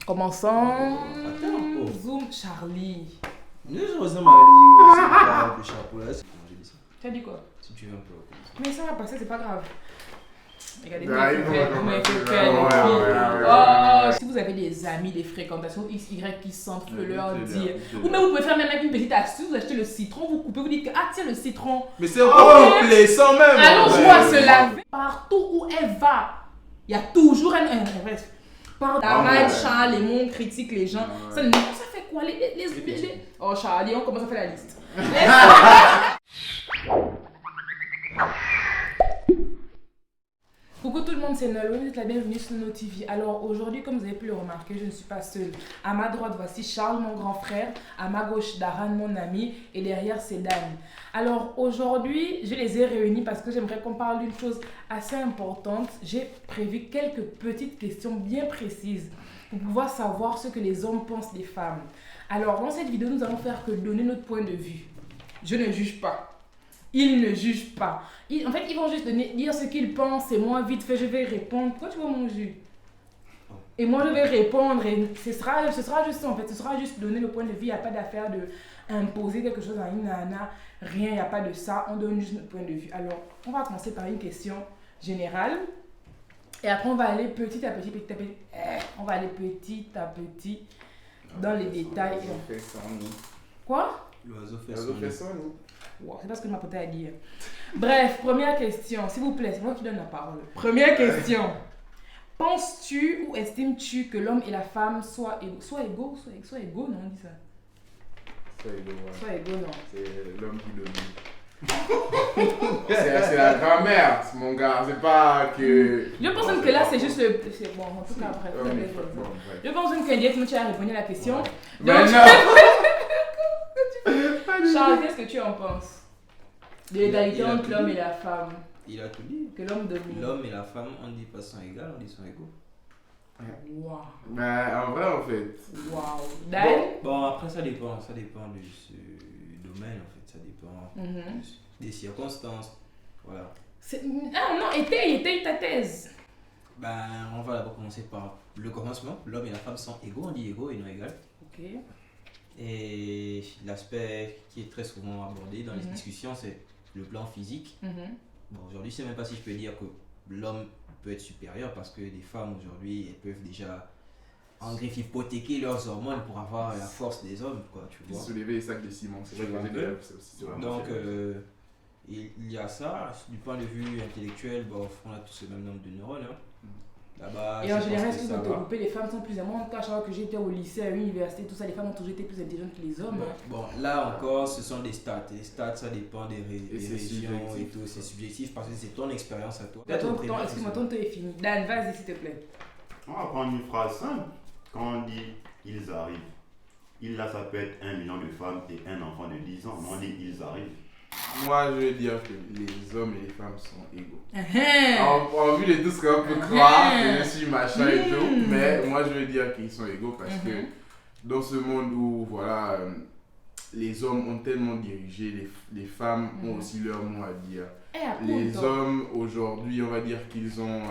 Commençons. Attends, oh. Zoom Charlie. Mais je ressemble à Ali, c'est pas avec le chapeau là. J'ai dit ça. Tu as dit quoi? Si tu veux un peu. Mais ça va passer, c'est pas grave. Regardez, si vous avez des amis, des fréquentations XY qui sentent, vous leur dire. Ou même vous pouvez faire même avec une petite astuce, vous achetez le citron, vous coupez, vous dites que ah tiens le citron. Mais c'est encore plaisant même. Allons-moi se laver. Partout où elle va, il y a toujours un bref. Par David, Charles, les mondes critiquent les gens. Ça fait quoi les... Oh Charlie, on commence à faire la liste. Coucou tout le monde, c'est Noël, vous êtes la bienvenue sur nos TV. Alors aujourd'hui, comme vous avez pu le remarquer, je ne suis pas seule. À ma droite, voici Charles, mon grand frère. À ma gauche, Daran, mon ami. Et derrière, c'est Dan. Alors aujourd'hui, je les ai réunis parce que j'aimerais qu'on parle d'une chose assez importante. J'ai prévu quelques petites questions bien précises pour pouvoir savoir ce que les hommes pensent des femmes. Alors dans cette vidéo, nous allons faire que donner notre point de vue. Je ne juge pas. Ils ne jugent pas. En fait, ils vont juste dire ce qu'ils pensent et moi, vite fait, je vais répondre. Pourquoi tu vois mon jus? Et moi, je vais répondre et ce sera juste ça, en fait. Ce sera juste donner le point de vue. Il n'y a pas d'affaire de imposer quelque chose à une nana. Rien, il n'y a pas de ça. On donne juste notre point de vue. Alors, on va commencer par une question générale. Et après, on va aller petit à petit. On va aller petit à petit dans les détails. Quoi? L'oiseau fait son nid. Wow, c'est pas ce que ma pote a dit. Bref, première question, s'il vous plaît, c'est moi qui donne la parole. Première question. Penses-tu ou estimes-tu que l'homme et la femme soient égaux, non, on dit ça. Soit égaux, non. C'est l'homme qui domine. c'est la grand-mère, mon gars, c'est pas que... Je pense que là, c'est juste le... C'est bon, en tout cas, bref. Je pense que directement tu as répondu à la question. Mais donc, non. Charles, qu'est-ce que tu en penses de l'égalité entre l'homme et la femme? Il a tout dit. Que l'homme domine. L'homme et la femme, on dit pas sont égales, on dit sont égaux. Waouh. Mais en vrai, en fait. Waouh. Dan? Bon, après, ça dépend du domaine, en fait. Ça dépend des circonstances. Voilà. Ah non, étaye ta thèse. Ben, on va d'abord commencer par le commencement. L'homme et la femme sont égaux, on dit égaux et non égales. Ok. Et l'aspect qui est très souvent abordé dans les discussions, c'est le plan physique. Bon, aujourd'hui, je ne sais même pas si je peux dire que l'homme peut être supérieur parce que les femmes aujourd'hui, elles peuvent déjà en griffe hypothéquer leurs hormones pour avoir la force des hommes, quoi, tu vois. Soulever les sacs de ciment, c'est vrai que c'est aussi donc, il y a ça. Du point de vue intellectuel, bon, on a tous le même nombre de neurones. Hein. Là-bas, et en général, si vous groupez, les femmes sont plus ou moins, en tout cas, chaque fois que j'étais au lycée, à l'université, tout ça, les femmes ont toujours été plus intelligentes que les hommes. Bon, là encore, ce sont des stats. Les stats, ça dépend des régions et tout. C'est subjectif parce que c'est ton expérience à toi. Excuse-moi, ton temps est fini. Dan, vas-y, s'il te plaît. On va prendre une phrase simple. Quand on dit « ils arrivent », il là, ça peut être 1 million de femmes et un enfant de 10 ans. Mais on dit « ils arrivent ». Moi, je veux dire que les hommes et les femmes sont égaux. En vue de tout ce qu'on peut croire, que je suis machin et tout, mais moi, je veux dire qu'ils sont égaux parce que dans ce monde où, voilà, les hommes ont tellement dirigé, les femmes ont aussi leur mot à dire. Les hommes, aujourd'hui, on va dire qu'ils ont,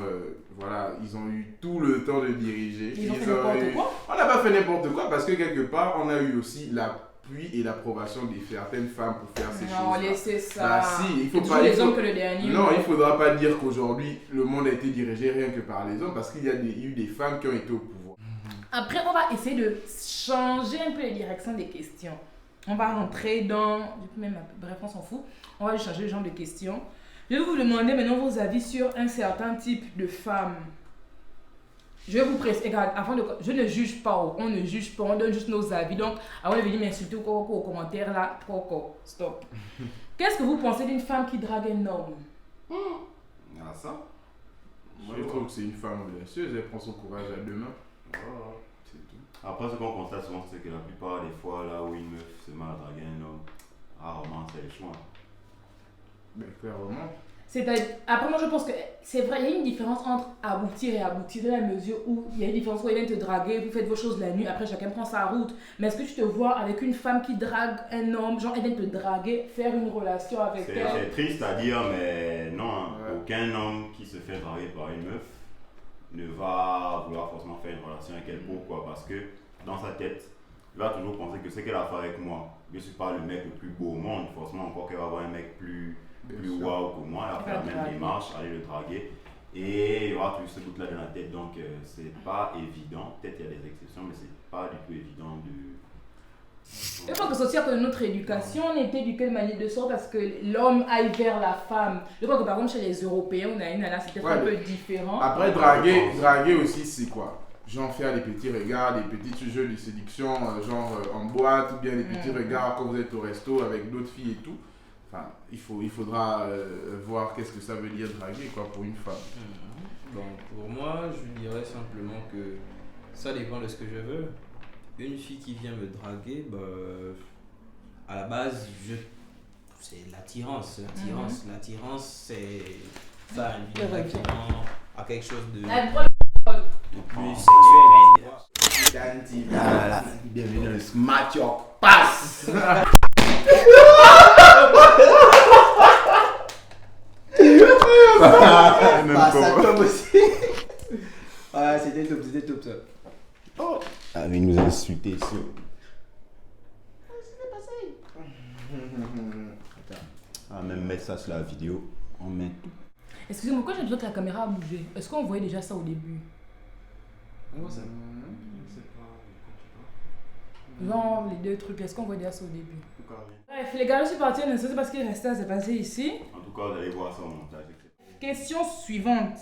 ils ont eu tout le temps de diriger. Ils ont fait n'importe quoi? On n'a pas fait n'importe quoi parce que quelque part, on a eu aussi l'appui et l'approbation de certaines femmes pour faire ces choses. Non, laissez ça. Bah, si, il faut pas, les hommes que le dernier. Non, il ne faudra pas dire qu'aujourd'hui, le monde a été dirigé rien que par les hommes parce qu'il y a eu des femmes qui ont été au pouvoir. Après, on va essayer de changer un peu la direction des questions. On va rentrer dans... Bref, on s'en fout. On va changer le genre de questions. Je vais vous demander maintenant vos avis sur un certain type de femme. Je vais vous préciser, je ne juge pas, on ne juge pas, on donne juste nos avis. Donc, avant de venir m'insulter aux commentaires là, stop. Qu'est-ce que vous pensez d'une femme qui drague un homme? Ah, ça? Moi, je trouve que c'est une femme audacieuse, elle prend son courage à deux mains. Voilà, c'est tout. Après, ce qu'on constate souvent, c'est que la plupart des fois, là où une meuf se met à draguer un homme, rarement c'est le choix. Mais clairement. Après, moi je pense que c'est vrai, il y a une différence entre aboutir et aboutir dans la mesure où il y a une différence où elle vient te draguer, vous faites vos choses la nuit, après chacun prend sa route. Mais est-ce que tu te vois avec une femme qui drague un homme, genre elle vient te draguer, faire une relation avec elle? C'est triste à dire, mais non, aucun homme qui se fait draguer par une meuf ne va vouloir forcément faire une relation avec elle. Pourquoi? Parce que dans sa tête, il va toujours penser que ce qu'elle a fait avec moi, je ne suis pas le mec le plus beau au monde, forcément encore qu'elle va avoir un mec plus waouh que moi, elle va faire la même démarche, aller le draguer. Et il y aura toujours ce doute-là dans la tête, donc c'est pas évident. Peut-être qu'il y a des exceptions, mais c'est pas du tout évident de. Je crois que c'est aussi à cause de notre éducation, on était éduqués de manière de sorte à ce que l'homme aille vers la femme. Je crois que par exemple chez les Européens, on a une nana, c'était un peu différent. Après, draguer aussi, c'est quoi? Genre faire des petits regards, des petits jeux de séduction, genre en boîte, ou bien des petits regards quand vous êtes au resto avec d'autres filles et tout. Enfin, il faudra voir qu'est-ce que ça veut dire draguer quoi, pour une femme. Bon, pour moi, je dirais simplement que ça dépend de ce que je veux. Une fille qui vient me draguer, bah, à la base, c'est l'attirance. L'attirance, c'est ça invite directement à quelque chose de plus sexuel. Bienvenue dans le Smack Your Pass. Comme aussi. Ah, c'était top ça. Oh. Ah, mais il nous a insulté ici. On va même mettre ça sur la vidéo. On met tout. Excusez-moi, quand j'ai l'impression que la caméra a bougé, est-ce qu'on voyait déjà ça au début? Genre les deux trucs, est-ce qu'on voyait déjà ça au début? Bref, les gars, je suis partie en instant parce qu'il restait à se passer ici. En tout cas, vous allez voir ça au montage. Question suivante.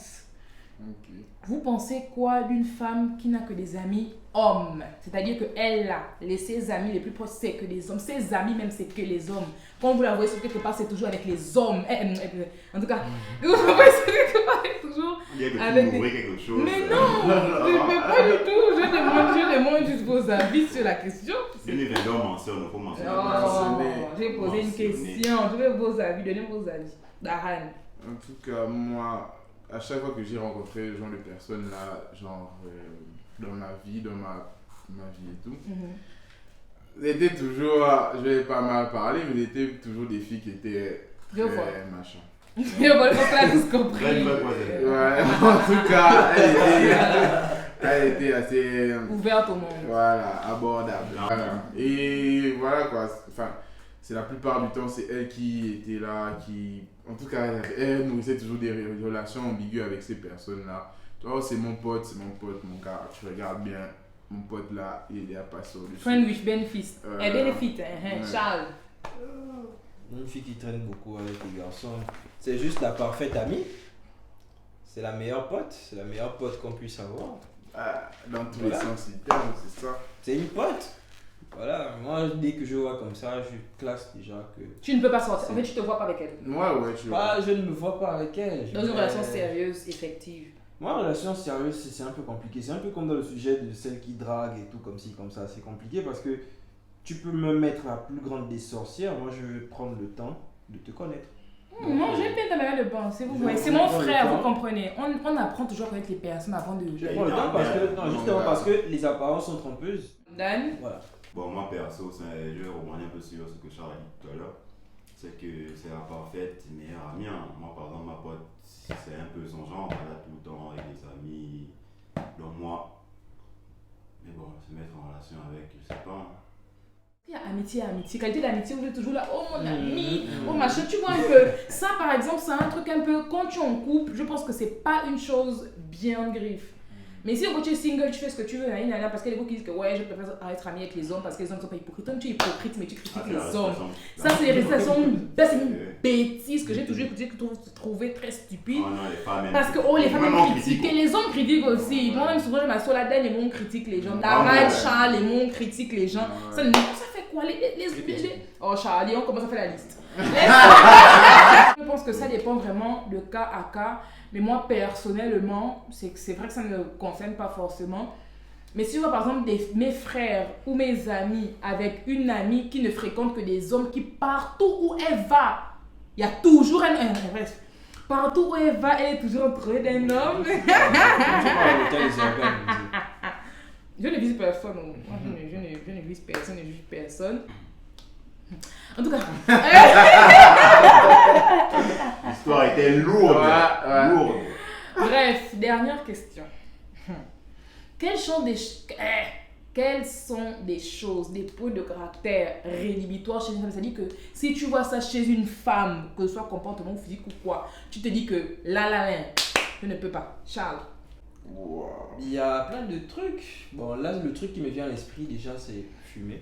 Okay. Vous pensez quoi d'une femme qui n'a que des amis hommes? C'est-à-dire qu'elle a ses amis les plus proches, c'est que des hommes. Ses amis même, c'est que les hommes. Quand vous la voyez sur quelque part, c'est toujours avec les hommes. En tout cas, quand vous la voyez sur quelque part, c'est toujours avec des... quelque chose. Mais non, mais pas du tout. Je demande juste vos avis sur la question. Une événement mention, il faut mentionner. J'ai posé une question. Je veux vos avis. Donnez vos avis. Daran. En tout cas, moi, à chaque fois que j'ai rencontré ce genre de personnes là, genre dans ma vie, dans ma vie et tout, c'était toujours, je vais pas mal parler, mais c'était toujours des filles qui étaient très machin. Je vois le papa a tous compris. Ouais, en tout cas, elle était assez ouverte au monde. Voilà, abordable. Voilà. Et voilà quoi, enfin, c'est la plupart du temps, c'est elle qui était là, qui... En tout cas, elle nourrissait toujours des relations ambiguës avec ces personnes-là. Toi, c'est mon pote, mon gars. Tu regardes bien, mon pote là, il est à passer au-dessus. Friend with benefits. Benefit, Charles. Une fille qui traîne beaucoup avec les garçons, c'est juste la parfaite amie. C'est la meilleure pote qu'on puisse avoir. Dans tous les sens du terme, c'est ça. C'est une pote. Voilà, moi dès que je vois comme ça, je classe déjà que... Tu ne peux pas sortir, en fait tu te vois pas avec elle. Ouais, tu vois. Je ne me vois pas avec elle. Dans une relation sérieuse, effective. Moi, relation sérieuse, c'est un peu compliqué. C'est un peu comme dans le sujet de celle qui drague et tout, comme ci, comme ça. C'est compliqué parce que tu peux me mettre la plus grande des sorcières. Moi, je vais prendre le temps de te connaître. Non, j'aime bien ta manière de penser. C'est mon frère, vous comprenez. On apprend toujours à connaître les personnes avant de... Je prends le temps parce que, non, justement parce que les apparences sont trompeuses. Dan? Voilà. Bon, moi perso, je vais rebondir un peu sur ce que Charles a dit tout à l'heure. C'est que c'est la parfaite meilleure amie. Moi, par exemple, ma pote, c'est un peu son genre. Elle a tout le temps avec des amis. Donc, moi, mais bon, se mettre en relation avec, je sais pas. Il y a amitié, qualité d'amitié, vous êtes toujours là, oh mon ami, oh machin, tu vois un peu. Ça, par exemple, c'est un truc un peu, quand tu es en couple, je pense que c'est pas une chose bien griffe. Mais si quand tu es single, tu fais ce que tu veux, parce qu'il y a des gens qui disent que ouais, je préfère être ami avec les hommes parce que les hommes sont pas hypocrites. Toi, tu es hypocrite, mais tu critiques les hommes. Ça, c'est les réalisations. C'est une bêtise que j'ai toujours écouté, que je trouvais très stupide. Oh non, les femmes, parce que les femmes critiquent, et les hommes critiquent aussi. Moi-même, souvent, je m'assois là-dedans, les mots critiquent les gens. Darad, Charles, les mots critiquent les gens. Ça fait quoi Oh, Charlie, on commence à faire la liste. Je pense que ça dépend vraiment de cas à cas. Mais moi, personnellement, c'est vrai que ça ne me concerne pas forcément. Mais si je vois par exemple mes frères ou mes amis avec une amie qui ne fréquente que des hommes, qui partout où elle va, il y a toujours bref, partout où elle va, elle est toujours entourée d'un homme. Je ne vise personne. Moi, je ne vise personne, je ne juge personne. En tout cas. L'histoire était lourde. Ouais. Bref, dernière question. Quelles sont des choses, des points de caractère rédhibitoires chez une femme? C'est-à-dire que si tu vois ça chez une femme, que ce soit comportement physique ou quoi, tu te dis que là, je ne peux pas. Charles. Wow. Il y a plein de trucs. Bon, là, le truc qui me vient à l'esprit déjà, c'est fumer.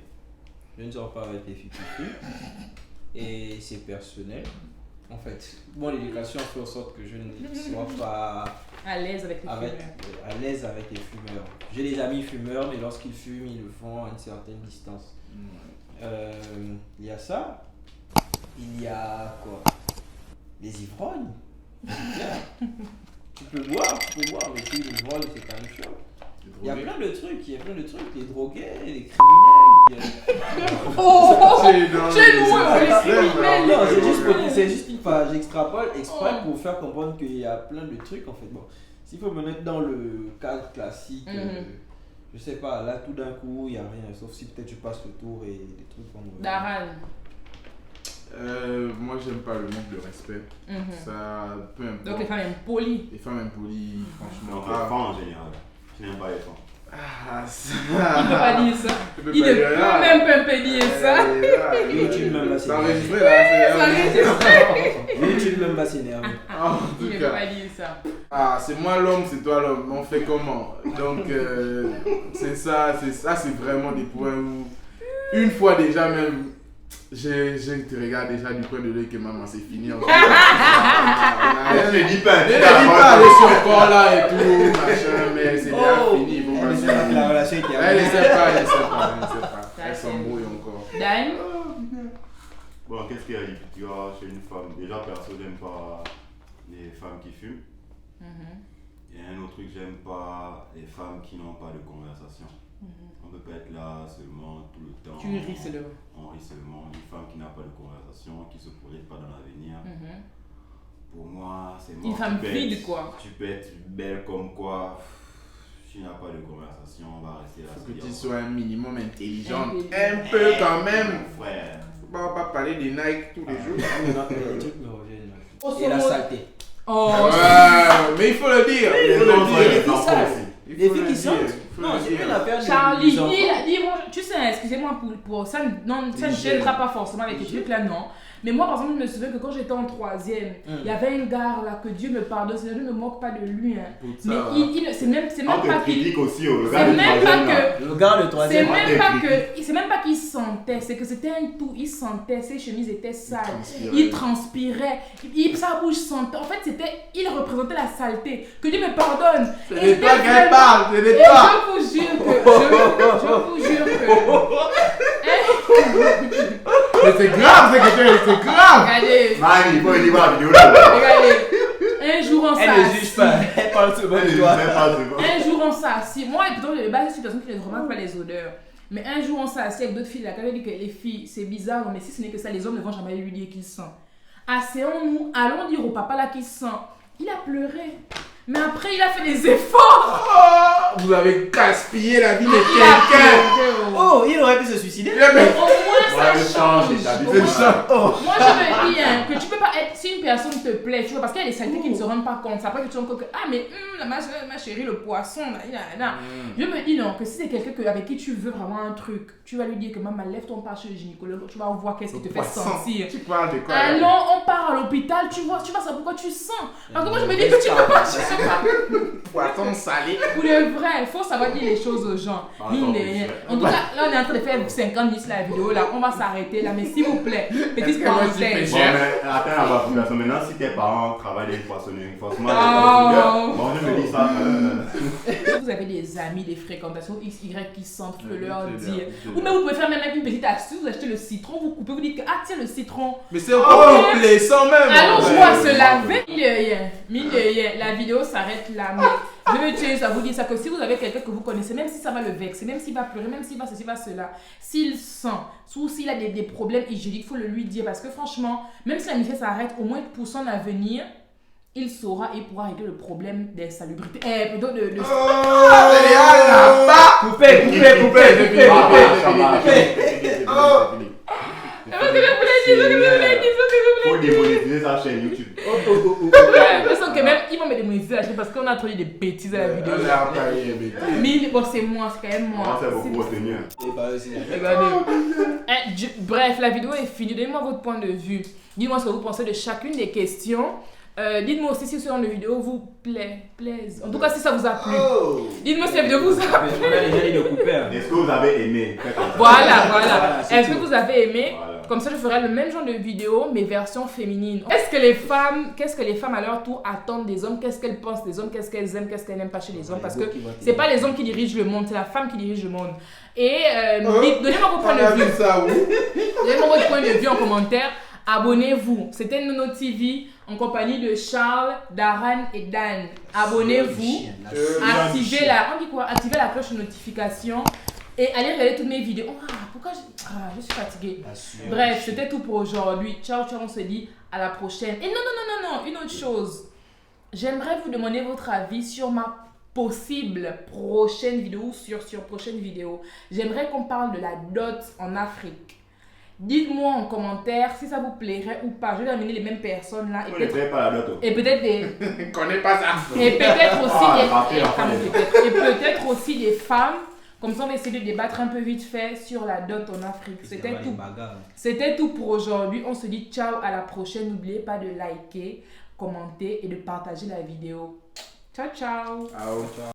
Je ne sors pas avec les filles qui fument. Et c'est personnel. En fait, bon, l'éducation fait en sorte que je ne sois pas À l'aise avec les fumeurs. à l'aise avec les fumeurs. J'ai des amis fumeurs, mais lorsqu'ils fument, ils le font à une certaine distance. Il y a ça. Il y a quoi? Les ivrognes. Tu peux boire, mais si l'ivrogne, c'est pas une chose. Il y a plein de trucs, les drogués, les criminels. Chez nous, les criminels. Non, c'est juste une page. J'extrapole exprès pour faire comprendre qu'il y a plein de trucs en fait. Bon, s'il faut me mettre dans le cadre classique, je sais pas, là tout d'un coup, il n'y a rien, sauf si peut-être je passe le tour et des trucs comme Daran. Moi, j'aime pas le manque de respect. Ça, peu importe. Donc les femmes impolies. Les femmes impolies, franchement. Donc, les femmes en général. Je n'aime pas les femmes. Ah, ça. Il ne peut pas dire ça. Il ne peut même pas dire ça. YouTube même va C'est s'énerver. enregistré là. YouTube même va s'énerver. En Il tout ne peut cas. pas dire ça. Ah, c'est moi l'homme, c'est toi l'homme. On fait comment? Donc, c'est ça, c'est vraiment des points où, une fois déjà même, je te regarde déjà du coin de l'œil que maman, c'est fini. Je ne dis pas. Ne dis pas, je suis encore là et tout, machin, mais c'est déjà fini. Il faut pas se dire. La relation est Elle ne terminée. sait pas. Elle s'embrouille encore. Dan. Bon, qu'est-ce qu'il y a rédhibitoire chez une femme? Déjà, perso, j'aime pas les femmes qui fument. Et un autre truc, j'aime pas les femmes qui n'ont pas de conversation. On peut pas être là seulement tout le temps. Tu ris seulement. On rit seulement. Une femme qui n'a pas de conversation, qui se projette pas dans l'avenir. Pour moi, c'est mort. Une femme Tu peux vide, être- quoi. Tu peux être belle comme quoi. Si tu n'as pas de conversation, on va rester là. Que tu sois un minimum intelligente. Intelligent. Un peu quand même. Mon frère. Faut pas parler des Nike tous les jours. Les trucs me reviennent. Oh, Et la son mot. saleté. Oh, Ouais, mais il faut le dire. Les Il faut le enfants, dire. les filles enfants savent. aussi. Il Les faut filles le qui dire. sentent. Il faut Non, le c'est dire. plus l'affaire des Charlie, enfants. dis-moi, tu sais, excusez-moi pour ça, non, ça ne gênera pas forcément avec les trucs là, non. Mais moi, par exemple, je me souviens que quand j'étais en 3e, il y avait un gars là, que Dieu me pardonne, je ne me moque pas de lui. Hein. Pour Mais ça, c'est même On pas te qu'il. critique aussi, le C'est gars du même troisième, pas là. que. Le gars, le C'est troisième. même pas qu'il sentait, c'est que c'était un tout. Il sentait, ses chemises étaient sales, il transpirait, sa bouche sentait. En fait, il représentait la saleté. Que Dieu me pardonne. Ce Et n'est c'était pas qu'elle vraiment- parle, ce Et n'est pas. je vous jure Mais c'est grave, c'est grave. Regardez, Man, il faut aller voir la vidéo là. regardez. Un jour on Elle ne juge s'assit. pas. Elle parle seulement Elle de ne toi. sait pas, c'est bon. Un jour on s'assit. Moi, plutôt de base, je suis une personne qui ne remarque pas les odeurs. Mais un jour on s'assit avec d'autres filles. La elle dit que les filles, c'est bizarre, mais si ce n'est que ça, les hommes ne vont jamais lui dire qu'ils sentent. Asseyons-nous, allons dire au papa là qu'il sent. Il a pleuré. Mais après, il a fait des efforts. Oh, vous avez gaspillé la vie de quelqu'un. Oh, il aurait pu se suicider. Eh ben, Au moins, Ouais, ça change, change. c'est ta vie. Au c'est moins- ça. Moi, je me dis hein, que tu peux pas être. Si une personne te plaît, tu vois, parce qu'il y a des saletés qui ne se rendent pas compte. C'est après que tu te rends compte que, ah, mais ma chérie, le poisson, là. Je me dis non, que si c'est quelqu'un avec qui tu veux vraiment un truc, tu vas lui dire que maman, lève ton pas chez le gynécologue, tu vas voir qu'est-ce qui te fait poisson. sentir. Tu parles de quoi là? Allons, on part à l'hôpital, tu vois ça pourquoi tu sens. Parce que moi, je me dis que tu peux pas, je sais pas. Poisson salé. Pour le vrai, il faut savoir dire les choses aux gens. Mine de rien. En tout cas, là, on est en train de faire 50 minutes la vidéo, là, on va s'arrêter là, mais s'il vous plaît, petite que moi, je parenthèse. suis Bon, mais attends, on va population. Maintenant, si tes parents travaillent dans une poissonnerie, forcément, Oh. bon, je me dis ça. Si vous avez des amis, des fréquentations XY qui sentent, vous pouvez leur c'est dire. bien. Ou même vous pouvez faire même avec une petite astuce, vous achetez le citron, vous coupez, vous dites que ah tiens le citron. Mais c'est encore plaisant même. Allons Ouais. jouer à se laver. Mille de rien. La vidéo s'arrête là. Mais je veux tuer ça, vous dire ça que si vous avez quelqu'un que vous connaissez, même si ça va le vexer, même s'il va pleurer, même s'il va ceci, va cela, s'il sent, ou s'il a des problèmes hygiéniques, il faut le lui dire. Parce que franchement, même si la misère s'arrête, au moins pour son avenir, il saura et pourra régler le problème d'insalubrité. Plutôt de. Oh, là-bas. Coupez. Oh. Qu'est-ce que vous voulez dire? Faut démonétiser sa chaîne YouTube. Je sens que même ils vont me démonétiser la chaîne parce qu'on a trop dit des bêtises à la vidéo. Mais bon, c'est moi, c'est quand même moi. C'est beaucoup retenu. Bref, la vidéo est finie. Donnez-moi votre point de vue. Dites-moi ce que vous pensez de chacune des questions. Dites-moi aussi si ce genre de vidéo vous plaise. En tout cas, si ça vous a plu. Dites-moi si la vidéo vous a plu. Est-ce que vous avez aimé? Voilà. Est-ce que vous avez aimé? Comme ça, je ferai le même genre de vidéo, mais version féminine. Qu'est-ce que les femmes à leur tour attendent des hommes? Qu'est-ce qu'elles pensent des hommes? Qu'est-ce qu'elles aiment? Qu'est-ce qu'elles n'aiment pas chez les hommes? Parce que c'est pas les hommes qui dirigent le monde, c'est la femme qui dirige le monde. Et donnez-moi votre point de vue. Donnez-moi votre point de vue en commentaire. Abonnez-vous. C'était Nono TV en compagnie de Charles, Daran et Dan. Abonnez-vous. Activez la cloche de notification. Et allez regarder toutes mes vidéos. Pourquoi je suis fatiguée. Bref, c'était tout pour aujourd'hui. Ciao, on se dit à la prochaine. Et non, une autre chose. J'aimerais vous demander votre avis sur ma possible prochaine vidéo ou sur prochaine vidéo. J'aimerais qu'on parle de la dot en Afrique. Dites-moi en commentaire si ça vous plairait ou pas. Je vais amener les mêmes personnes là. On ne fait pas la dot. Et peut-être des... connais pas ça. Et peut-être aussi peut-être aussi des femmes. Comme ça, on va essayer de débattre un peu vite fait sur la dot en Afrique. C'était tout pour aujourd'hui. On se dit ciao, à la prochaine. N'oubliez pas de liker, commenter et de partager la vidéo. Ciao.